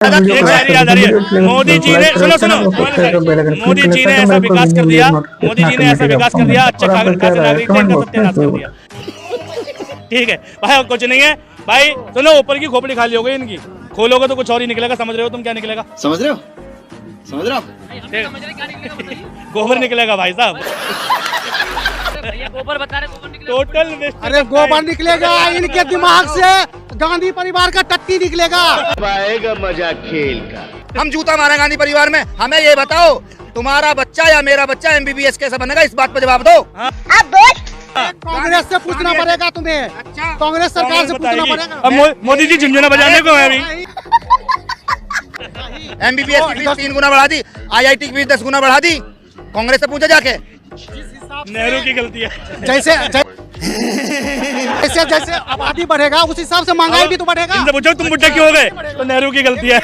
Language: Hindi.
मोदी जी ने सुनो मोदी जी ने ऐसा विकास कर दिया, मोदी जी ने ऐसा विकास कर दिया, अच्छे नागरिक थे इनका सत्यानाश कर दिया। ठीक है भाई, कुछ नहीं है भाई। सुनो, ऊपर की खोपड़ी खाली हो गई इनकी, खोलोगे तो कुछ और ही निकलेगा। समझ रहे हो तुम क्या निकलेगा? समझ रहे हो? समझ रहे हो? गोबर निकलेगा भाई साहब, गोबर बता रहे, गोबर निकलेगा। Total waste. अरे गोबर निकलेगा, इनके दिमाग से गांधी परिवार का टट्टी निकलेगा। आएगा मजा खेल का। हम जूता मारे गांधी परिवार में। हमें ये बताओ, तुम्हारा बच्चा या मेरा बच्चा MBBS कैसे बनेगा? इस बात पर जवाब दो। कांग्रेस से पूछना पड़ेगा तुम्हें। कांग्रेस सरकार से पूछना पड़ेगा। अब मोदी जी झुंझुना बजाने को है अभी। MBBS की फीस 3 गुना बढ़ा दी, IIT की फीस 10 गुना बढ़ा दी। कांग्रेस से पूछा जाके। नेहरू की गलती है। जैसे जैसे जैसे आबादी बढ़ेगा उस हिसाब से महंगाई भी तो बढ़ेगा। इनसे पूछो तुम बुढ़े क्यों हो गए, तो नेहरू की गलती है।